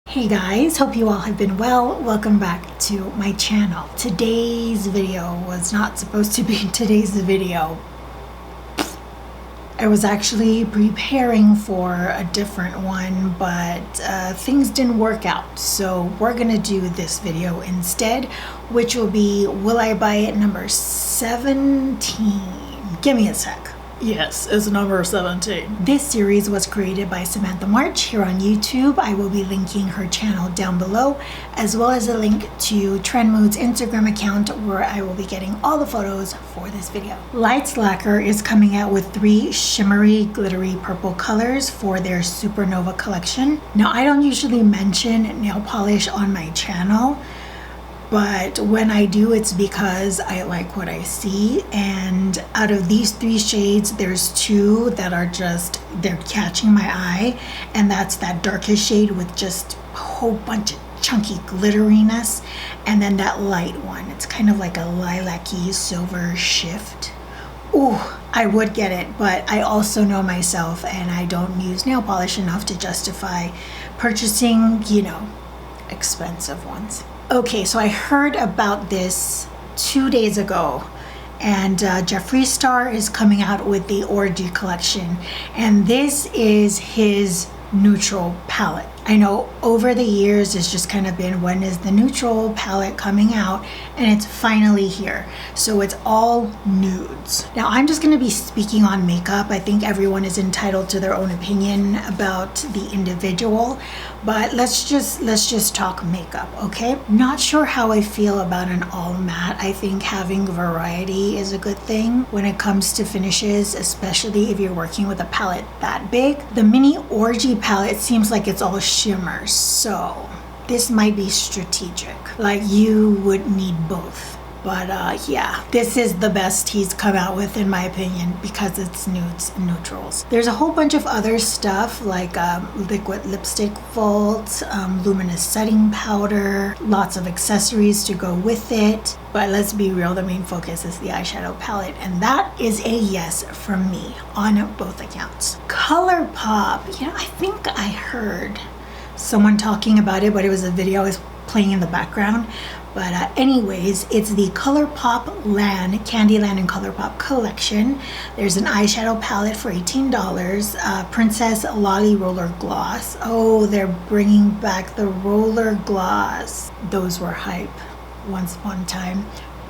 Hey guys, hope you all have been well. Welcome back to my channel. Today's video was not supposed to be today's video. I was actually preparing for a different one, but things didn't work out. So we're gonna do this video instead, which will be Will I Buy It number 17. Give me a sec. Yes, it's number 17. This series was created by Samantha March here on YouTube. I will be linking her channel down below, as well as a link to Trend Mood's Instagram account where I will be getting all the photos for this video. Lights Lacquer is coming out with 3 shimmery, glittery purple colors for their Supernova collection. Now, I don't usually mention nail polish on my channel, but when I do, it's because I like what I see. And out of these 3 shades, there's 2 that are just, they're catching my eye. And that's that darkest shade with just a whole bunch of chunky glitteriness. And then that light one, it's kind of like a lilac-y silver shift. Ooh, I would get it, but I also know myself and I don't use nail polish enough to justify purchasing, expensive ones. Okay, so I heard about this 2 days ago, and Jeffree Star is coming out with the Orgy collection, and this is his neutral palette. I know over the years it's just kind of been, when is the neutral palette coming out? And it's finally here. So it's all nudes. Now I'm just going to be speaking on makeup. I think everyone is entitled to their own opinion about the individual, but let's just talk makeup, okay? Not sure how I feel about an all matte. I think having variety is a good thing when it comes to finishes, especially if you're working with a palette that big. The mini Orgy palette seems like it's all shimmers, so this might be strategic. Like, you would need both. But yeah, this is the best he's come out with in my opinion, because it's nudes and neutrals. There's a whole bunch of other stuff like liquid lipstick vault, luminous setting powder, lots of accessories to go with it. But let's be real, the main focus is the eyeshadow palette, and that is a yes from me on both accounts. Colourpop, I think I heard someone talking about it, but it was a video I was playing in the background. But anyways, it's the Colourpop Candyland and Colourpop collection. There's an eyeshadow palette for $18, Princess Lolly Roller Gloss. Oh, they're bringing back the roller gloss. Those were hype once upon a time,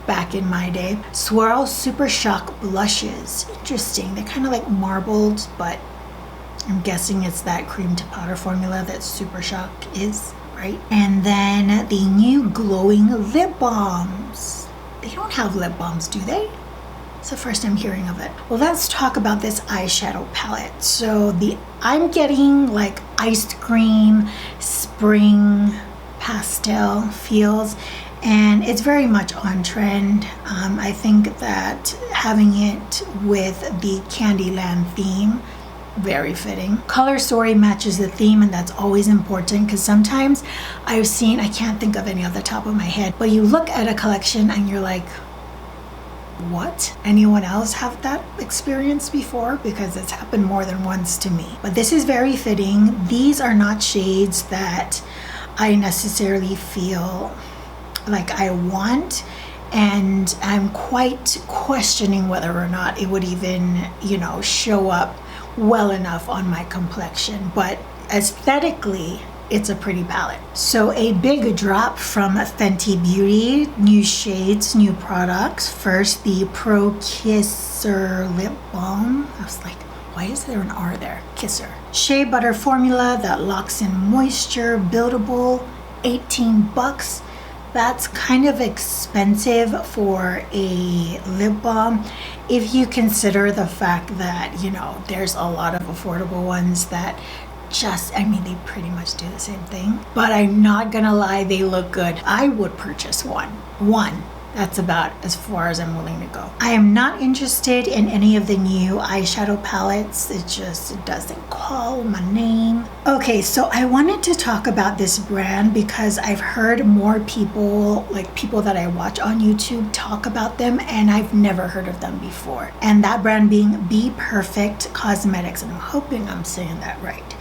back in my day. Swirl Super Shock blushes. Interesting, they're kind of like marbled, but I'm guessing it's that cream to powder formula that Super Shock is. Right? And then the new glowing lip balms. They don't have lip balms, do they? It's the first I'm hearing of it. Well, let's talk about this eyeshadow palette. So I'm getting like iced cream, spring, pastel feels, and it's very much on trend. I think that having it with the Candyland theme, very fitting. Color story matches the theme, and that's always important, because sometimes I've seen, I can't think of any off the top of my head, but you look at a collection and you're like, what? Anyone else have that experience before? Because it's happened more than once to me. But this is very fitting. These are not shades that I necessarily feel like I want, and I'm quite questioning whether or not it would even, show up well enough on my complexion. But aesthetically, it's a pretty palette. So a big drop from Fenty Beauty, new shades, new products. First, the Pro Kisser Lip Balm. I was like, why is there an R there? Kisser. Shea Butter formula that locks in moisture, buildable, $18. That's kind of expensive for a lip balm if you consider the fact that, there's a lot of affordable ones that they pretty much do the same thing. But I'm not gonna lie, they look good. I would purchase one. That's about as far as I'm willing to go. I am not interested in any of the new eyeshadow palettes. It doesn't call my name. Okay, so I wanted to talk about this brand because I've heard more people, like people that I watch on YouTube, talk about them, and I've never heard of them before. And that brand being Be Perfect Cosmetics, and I'm hoping I'm saying that right.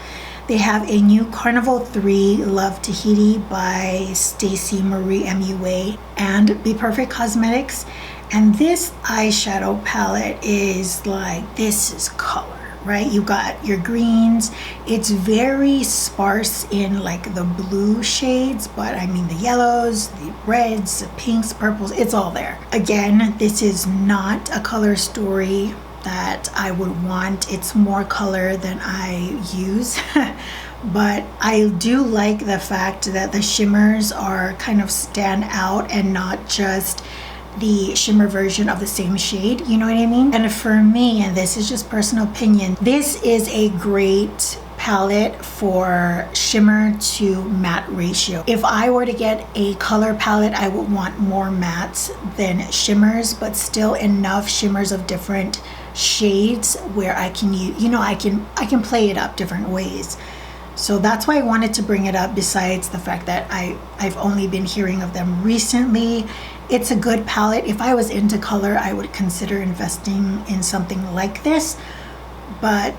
They have a new Carnival 3 Love Tahiti by Stacey Marie MUA and Be Perfect Cosmetics. And this eyeshadow palette is like, this is color. Right, you got your greens. It's very sparse in like the blue shades, but I mean the yellows, the reds, the pinks, purples, it's all there. Again, this is not a color story that I would want. It's more color than I use. But I do like the fact that the shimmers are kind of stand out and not just the shimmer version of the same shade, you know what I mean? And for me, and this is just personal opinion, this is a great palette for shimmer to matte ratio. If I were to get a color palette, I would want more mattes than shimmers, but still enough shimmers of different shades where I can use, you know, I can play it up different ways. So that's why I wanted to bring it up, besides the fact that I've only been hearing of them recently. It's a good palette. If I was into color, I would consider investing in something like this, but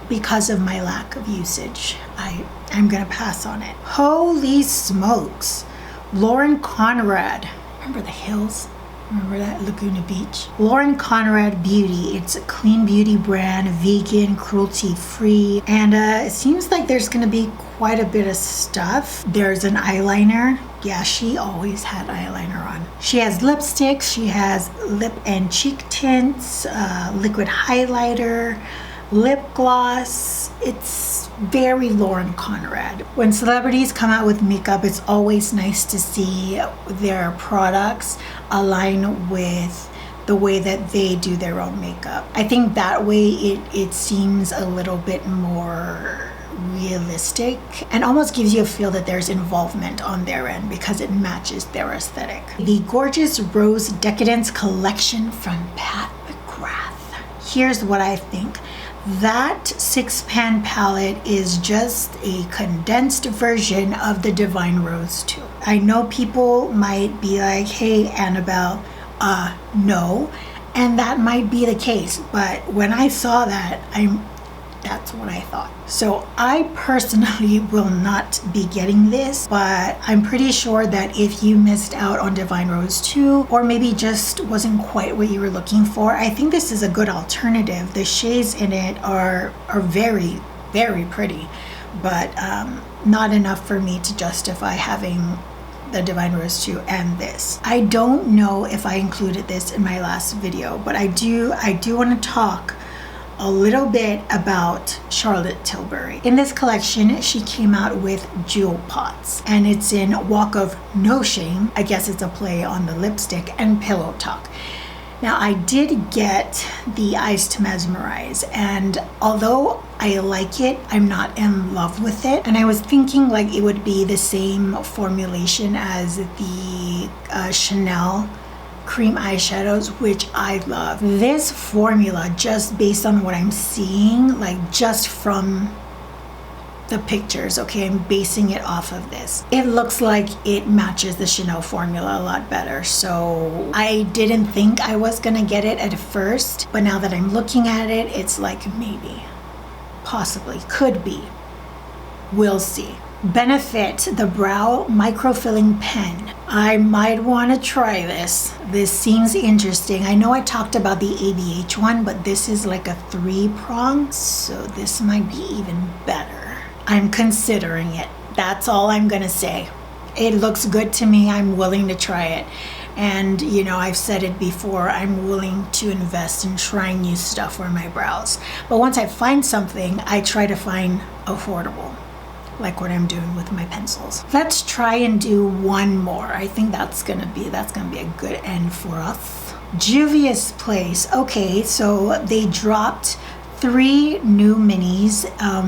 because of my lack of usage, I'm gonna pass on it. Holy smokes. Lauren Conrad. Remember the hills? Remember that? Laguna Beach. Lauren Conrad Beauty. It's a clean beauty brand, vegan, cruelty-free, and it seems like there's gonna be quite a bit of stuff. There's an eyeliner. Yeah, she always had eyeliner on. She has lipsticks. She has lip and cheek tints, liquid highlighter, lip gloss. It's very Lauren Conrad. When celebrities come out with makeup, it's always nice to see their products align with the way that they do their own makeup. I think that way it seems a little bit more realistic and almost gives you a feel that there's involvement on their end because it matches their aesthetic. The Gorgeous Rose Decadence collection from Pat McGrath. Here's what I think. That 6-pan palette is just a condensed version of the Divine Rose 2. I know people might be like, hey, Annabelle, no. And that might be the case, but when I saw that, that's what I thought. So I personally will not be getting this, but I'm pretty sure that if you missed out on Divine Rose 2, or maybe just wasn't quite what you were looking for, I think this is a good alternative. The shades in it are very, very pretty, but not enough for me to justify having the Divine Rose 2 and this. I don't know if I included this in my last video, but I do want to talk a little bit about Charlotte Tilbury. In this collection, she came out with Jewel Pots, and it's in Walk of No Shame. I guess it's a play on the lipstick, and Pillow Talk. Now, I did get the Eyes to Mesmerize, and although I like it, I'm not in love with it. And I was thinking like it would be the same formulation as the Chanel cream eyeshadows, which I love. This formula, just based on what I'm seeing, like just from the pictures, okay, I'm basing it off of this. It looks like it matches the Chanel formula a lot better. So I didn't think I was gonna get it at first, but now that I'm looking at it, it's like maybe, possibly, could be. We'll see. Benefit the Brow Microfilling Pen. I might want to try this. This seems interesting. I know I talked about the ABH one, but this is like a 3-prong, so this might be even better. I'm considering it. That's all I'm gonna say. It looks good to me. I'm willing to try it. And you know, I've said it before, I'm willing to invest in trying new stuff for my brows. But once I find something, I try to find affordable, like what I'm doing with my pencils. Let's try and do one more. I think that's gonna be a good end for us. Juvia's Place. Okay, so they dropped 3 new minis,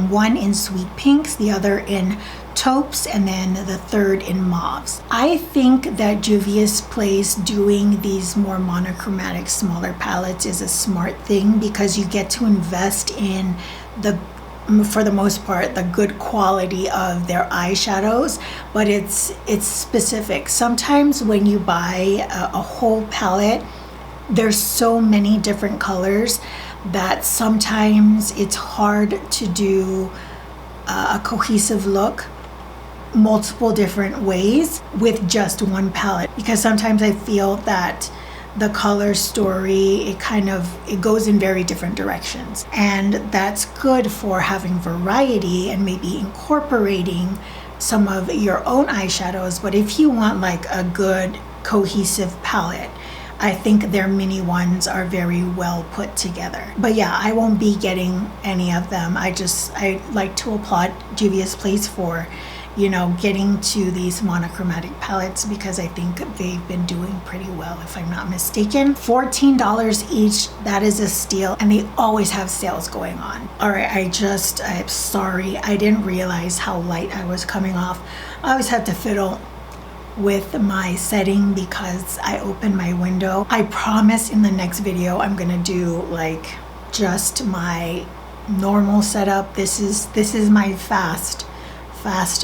one in sweet pinks, the other in taupes, and then the third in mauves. I think that Juvia's Place doing these more monochromatic, smaller palettes is a smart thing because you get to invest in for the most part, the good quality of their eyeshadows, but it's specific. Sometimes when you buy a whole palette, there's so many different colors that sometimes it's hard to do a cohesive look multiple different ways with just one palette, because sometimes I feel that the color story, it goes in very different directions, and that's good for having variety and maybe incorporating some of your own eyeshadows. But if you want like a good cohesive palette, I think their mini ones are very well put together. But yeah, I won't be getting any of them. I like to applaud Juvia's Place for, you know, getting to these monochromatic palettes, because I think they've been doing pretty well, if I'm not mistaken. $14 each, that is a steal, and they always have sales going on. All right, I'm sorry, I didn't realize how light I was coming off. I always have to fiddle with my setting because I opened my window. I promise in the next video I'm gonna do like just my normal setup. This is my fast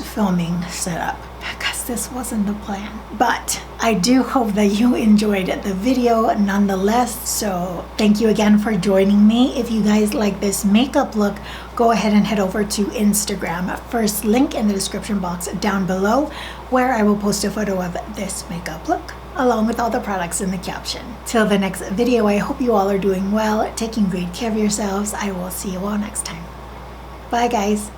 filming setup, because this wasn't the plan. But I do hope that you enjoyed the video nonetheless. So thank you again for joining me. If you guys like this makeup look, go ahead and head over to Instagram. First link in the description box down below, where I will post a photo of this makeup look along with all the products in the caption. Till the next video, I hope you all are doing well, taking great care of yourselves. I will see you all next time. Bye guys.